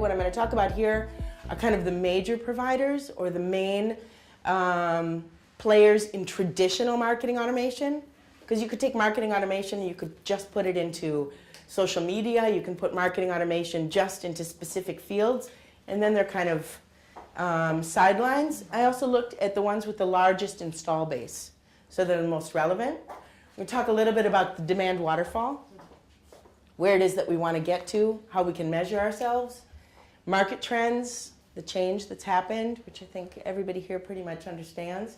what I'm going to talk about here are kind of the major providers or the main players in traditional marketing automation. Because you could take marketing automation and you could just put it into social media. You can put marketing automation just into specific fields. And then they're kind of sidelines. I also looked at the ones with the largest install base, so they're the most relevant. We'll talk a little bit about the demand waterfall, where it is that we want to get to, how we can measure ourselves, market trends, the change that's happened, which I think everybody here pretty much understands,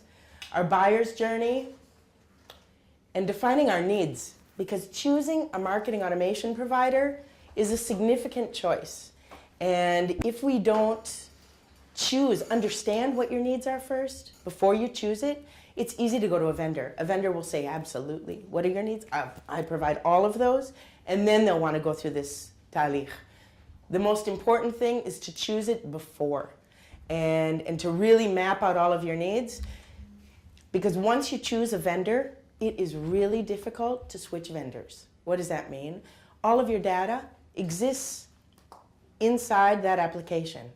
our buyer's journey, and defining our needs. Because choosing a marketing automation provider is a significant choice. And if we don't understand what your needs are first, before you choose it, it's easy to go to a vendor. A vendor will say, absolutely, what are your needs? I provide all of those. And then they'll want to go through this talich. The most important thing is to choose it before and to really map out all of your needs. Because once you choose a vendor, it is really difficult to switch vendors. What does that mean? All of your data exists inside that application.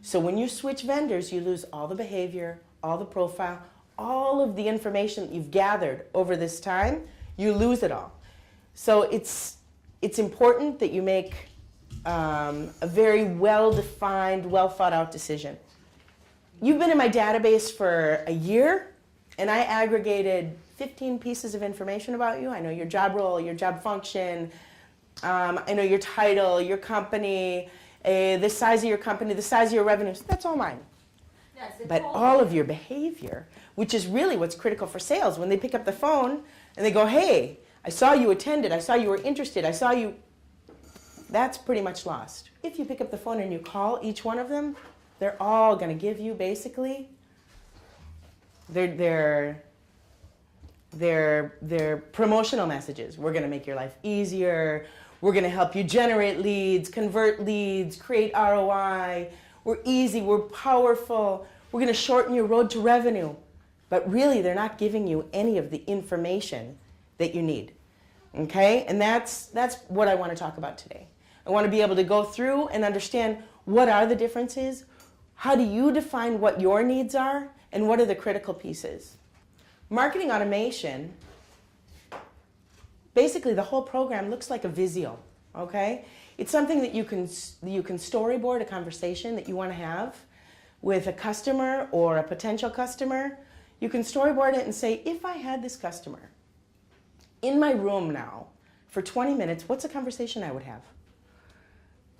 So when you switch vendors, you lose all the behavior, all the profile, all of the information that you've gathered over this time, you lose it all. So it's important that you make a very well-defined, well-thought-out decision. You've been in my database for a year, and I aggregated 15 pieces of information about you. I know your job role, your job function, I know your title, your company, the size of your company, the size of your revenues. That's all mine. Yes, but all of your behavior, which is really what's critical for sales, when they pick up the phone and they go, hey, I saw you attended, I saw you were interested, I saw you, that's pretty much lost. If you pick up the phone and you call each one of them, they're all going to give you basically their promotional messages. We're going to make your life easier. We're going to help you generate leads, convert leads, create ROI. We're easy. We're powerful. We're going to shorten your road to revenue. But really, they're not giving you any of the information that you need. Okay? And that's what I want to talk about today. I want to be able to go through and understand what are the differences, how do you define what your needs are, and what are the critical pieces. Marketing automation, basically the whole program looks like a Visio, okay? It's something that you can storyboard a conversation that you want to have with a customer or a potential customer. You can storyboard it and say, if I had this customer in my room now for 20 minutes, what's a conversation I would have?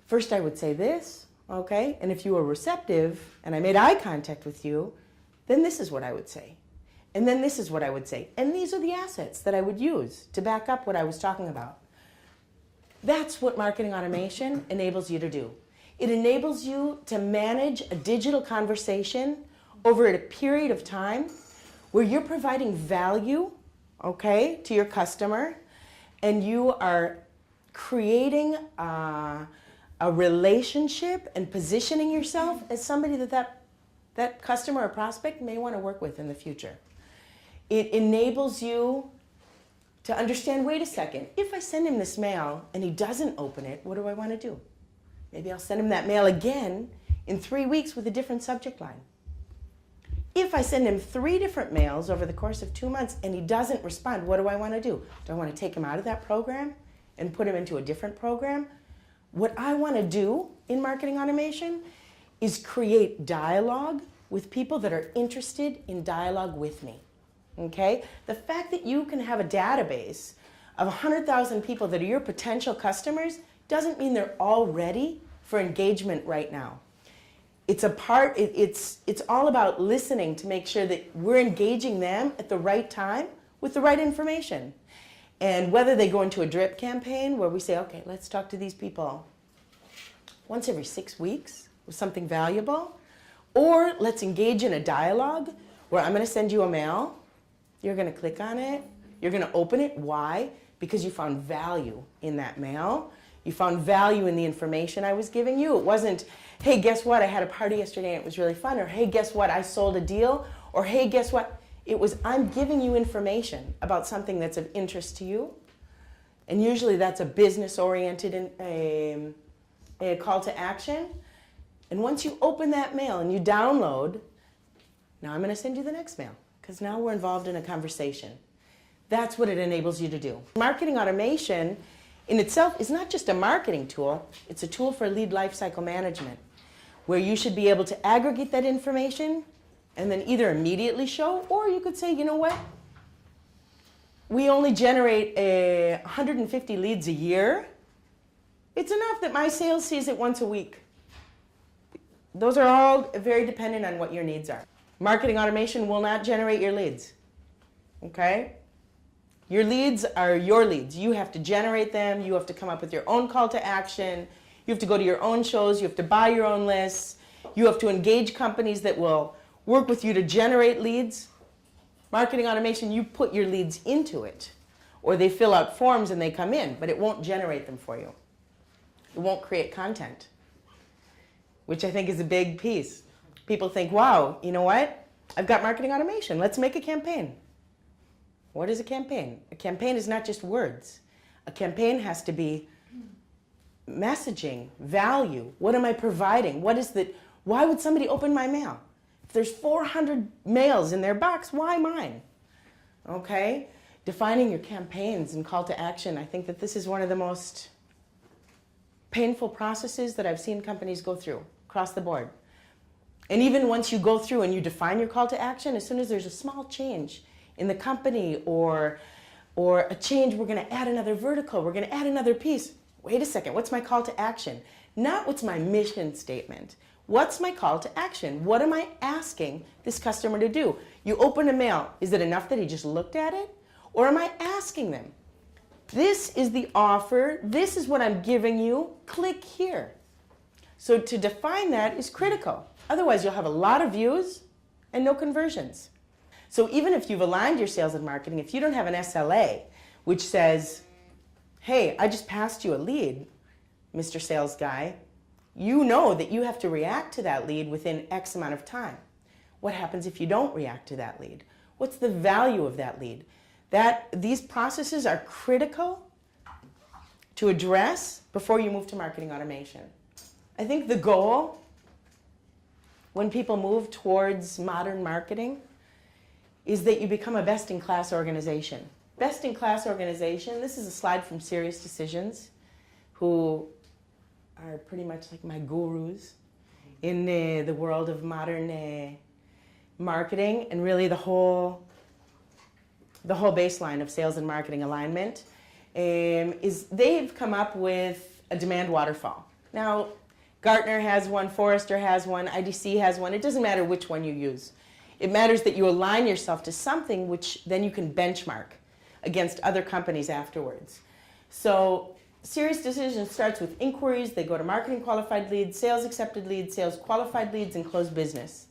First, I would say this, okay? And if you were receptive and I made eye contact with you, then this is what I would say. And then this is what I would say. And these are the assets that I would use to back up what I was talking about. That's what marketing automation enables you to do. It enables you to manage a digital conversation over a period of time where you're providing value, okay, to your customer, and you are creating a relationship and positioning yourself as somebody that customer or prospect may want to work with in the future. It enables you to understand, wait a second, if I send him this mail and he doesn't open it, what do I want to do? Maybe I'll send him that mail again in 3 weeks with a different subject line. If I send him 3 different mails over the course of 2 months and he doesn't respond, what do I want to do? Do I want to take him out of that program and put him into a different program? What I want to do in marketing automation is create dialogue with people that are interested in dialogue with me. Okay? The fact that you can have a database of 100,000 people that are your potential customers doesn't mean they're all ready for engagement right now. It's all about listening to make sure that we're engaging them at the right time with the right information. And whether they go into a drip campaign where we say, okay, let's talk to these people once every 6 weeks with something valuable, or let's engage in a dialogue where I'm going to send you a mail, you're going to click on it, you're going to open it. Why? Because you found value in that mail. You found value in the information I was giving you. It wasn't, hey, guess what? I had a party yesterday and it was really fun. Or, hey, guess what? I sold a deal. Or, hey, guess what? It was, I'm giving you information about something that's of interest to you. And usually that's a business-oriented a call to action. And once you open that mail and you download, now I'm going to send you the next mail, because now we're involved in a conversation. That's what it enables you to do. Marketing automation in itself is not just a marketing tool, it's a tool for lead lifecycle management, where you should be able to aggregate that information and then either immediately show, or you could say, you know what? We only generate 150 leads a year. It's enough that my sales sees it once a week. Those are all very dependent on what your needs are. Marketing automation will not generate your leads, okay? Your leads are your leads. You have to generate them. You have to come up with your own call to action. You have to go to your own shows. You have to buy your own lists. You have to engage companies that will work with you to generate leads. Marketing automation, you put your leads into it, or they fill out forms and they come in, but it won't generate them for you. It won't create content, which I think is a big piece. People think, wow, you know what? I've got marketing automation. Let's make a campaign. What is a campaign? A campaign is not just words. A campaign has to be messaging, value. What am I providing? Why would somebody open my mail? If there's 400 mails in their box, why mine? Okay? Defining your campaigns and call to action, I think that this is one of the most painful processes that I've seen companies go through across the board. And even once you go through and you define your call to action, as soon as there's a small change in the company or a change, we're going to add another vertical, we're going to add another piece. Wait a second, what's my call to action? Not what's my mission statement. What's my call to action? What am I asking this customer to do? You open a mail, is it enough that he just looked at it? Or am I asking them, this is the offer, this is what I'm giving you, click here. So to define that is critical. Otherwise you'll have a lot of views and no conversions. So even if you've aligned your sales and marketing, if you don't have an SLA which says, hey, I just passed you a lead, Mr. Sales Guy, you know that you have to react to that lead within X amount of time. What happens if you don't react to that lead? What's the value of that lead? These processes are critical to address before you move to marketing automation. I think the goal when people move towards modern marketing is that you become a best-in-class organization. Best-in-class organization, this is a slide from Serious Decisions, who are pretty much like my gurus in the world of modern marketing, and really the whole baseline of sales and marketing alignment is they've come up with a demand waterfall. Now, Gartner has one, Forrester has one, IDC has one. It doesn't matter which one you use. It matters that you align yourself to something which then you can benchmark against other companies afterwards. So Serious Decisions starts with inquiries. They go to marketing qualified leads, sales accepted leads, sales qualified leads, and closed business.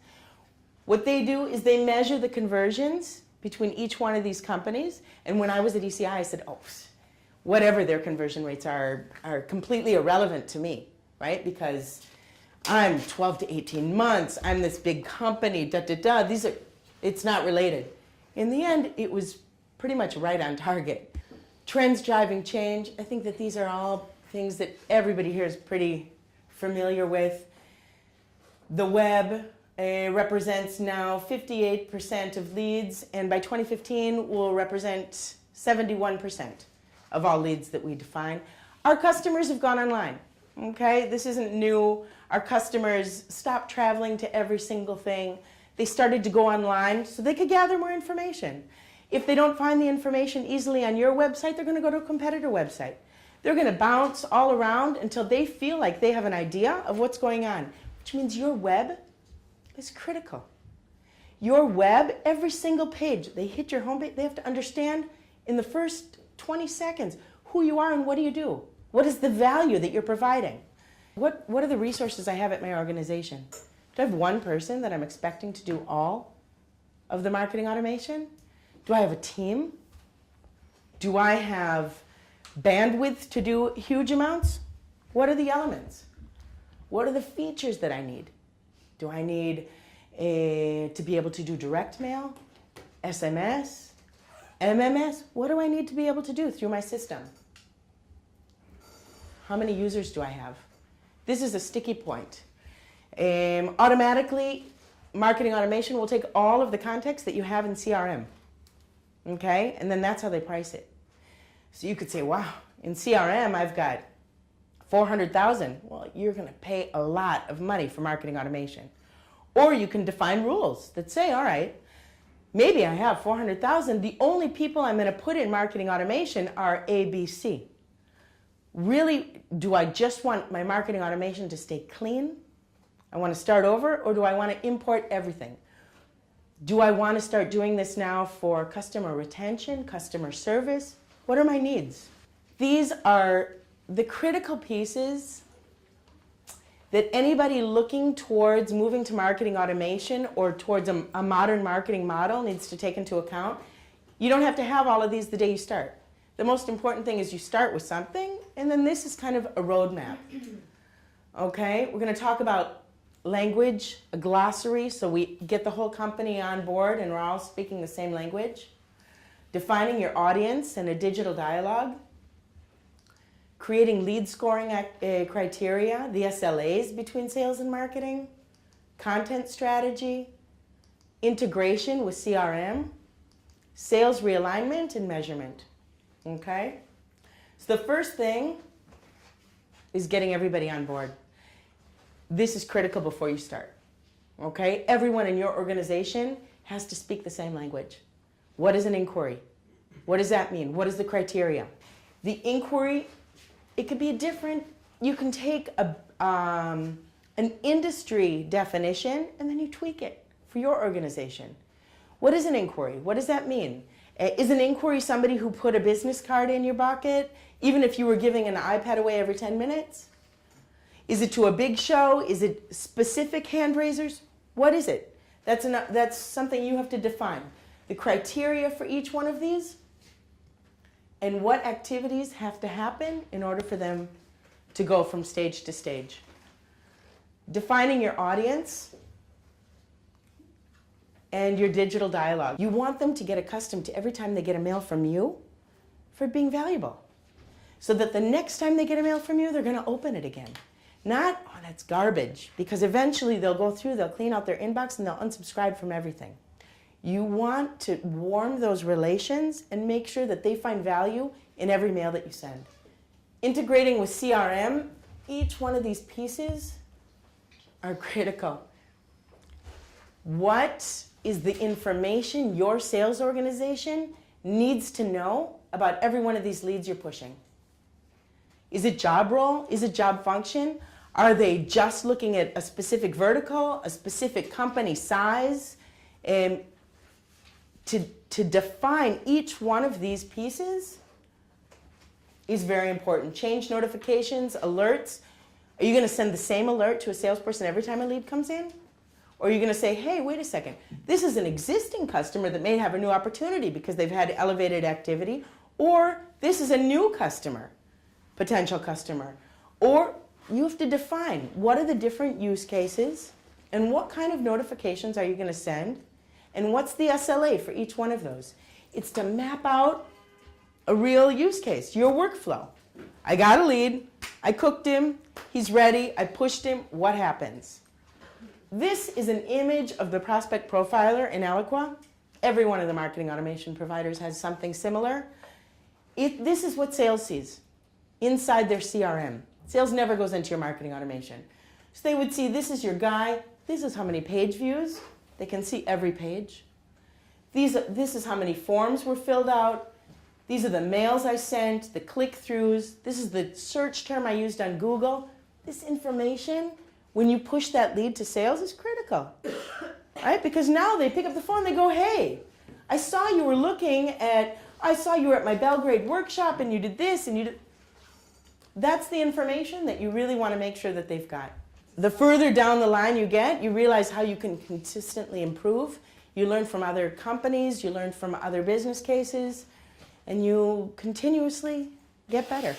What they do is they measure the conversions between each one of these companies. And when I was at ECI, I said, oh, whatever their conversion rates are completely irrelevant to me, right? Because I'm 12 to 18 months, I'm this big company, it's not related. In the end, it was pretty much right on target. Trends driving change, I think that these are all things that everybody here is pretty familiar with. The web represents now 58% of leads, and by 2015 will represent 71% of all leads that we define. Our customers have gone online, okay? This isn't new. Our customers stopped traveling to every single thing. They started to go online so they could gather more information. If they don't find the information easily on your website, they're going to go to a competitor website. They're going to bounce all around until they feel like they have an idea of what's going on, which means your web is critical. Your web, every single page, they hit your homepage, they have to understand in the first 20 seconds who you are and what do you do? What is the value that you're providing? What are the resources I have at my organization? Do I have one person that I'm expecting to do all of the marketing automation? Do I have a team? Do I have bandwidth to do huge amounts? What are the elements? What are the features that I need? Do I need to be able to do direct mail, SMS, MMS? What do I need to be able to do through my system? How many users do I have? This is a sticky point. Automatically, marketing automation will take all of the context that you have in CRM. Okay? And then that's how they price it. So you could say, wow, in CRM, I've got 400,000. Well, you're going to pay a lot of money for marketing automation. Or you can define rules that say, all right, maybe I have 400,000. The only people I'm going to put in marketing automation are A, B, C. Really, do I just want my marketing automation to stay clean? I want to start over, or do I want to import everything? Do I want to start doing this now for customer retention, customer service? What are my needs? These are the critical pieces that anybody looking towards moving to marketing automation or towards a modern marketing model needs to take into account. You don't have to have all of these the day you start. The most important thing is you start with something, and then this is kind of a roadmap. Okay, we're going to talk about language, a glossary, so we get the whole company on board and we're all speaking the same language. Defining your audience and a digital dialogue. Creating lead scoring criteria, the SLAs between sales and marketing. Content strategy. Integration with CRM. Sales realignment and measurement. Okay? So the first thing is getting everybody on board. This is critical before you start. Okay? Everyone in your organization has to speak the same language. What is an inquiry? What does that mean? What is the criteria? The inquiry, it could be different. You can take an industry definition and then you tweak it for your organization. What is an inquiry? What does that mean? Is an inquiry somebody who put a business card in your bucket, even if you were giving an iPad away every 10 minutes? Is it to a big show? Is it specific hand raisers? What is it? That's something you have to define. The criteria for each one of these and what activities have to happen in order for them to go from stage to stage. Defining your audience and your digital dialogue. You want them to get accustomed to every time they get a mail from you for being valuable. So that the next time they get a mail from you, they're going to open it again. Not, oh, that's garbage, because eventually they'll go through, they'll clean out their inbox, and they'll unsubscribe from everything. You want to warm those relations and make sure that they find value in every mail that you send. Integrating with CRM, each one of these pieces are critical. What is the information your sales organization needs to know about every one of these leads you're pushing? Is it job role? Is it job function? Are they just looking at a specific vertical, a specific company size? To define each one of these pieces is very important. Change notifications, alerts. Are you going to send the same alert to a salesperson every time a lead comes in? Or are you going to say, hey, wait a second, this is an existing customer that may have a new opportunity because they've had elevated activity, or this is a new customer, potential customer. Or you have to define what are the different use cases and what kind of notifications are you going to send and what's the SLA for each one of those. It's to map out a real use case, your workflow. I got a lead, I cooked him, he's ready, I pushed him, what happens? This is an image of the prospect profiler in Eloqua. Every one of the marketing automation providers has something similar. This is what sales sees inside their CRM. Sales never goes into your marketing automation. So they would see, this is your guy, this is how many page views. They can see every page. This is how many forms were filled out. These are the mails I sent, the click-throughs. This is the search term I used on Google. This information, when you push that lead to sales, is critical, right? Because now they pick up the phone, they go, hey, I saw you were at my Belgrade workshop and you did this and you did. That's the information that you really want to make sure that they've got. The further down the line you get, you realize how you can consistently improve. You learn from other companies, you learn from other business cases, and you continuously get better.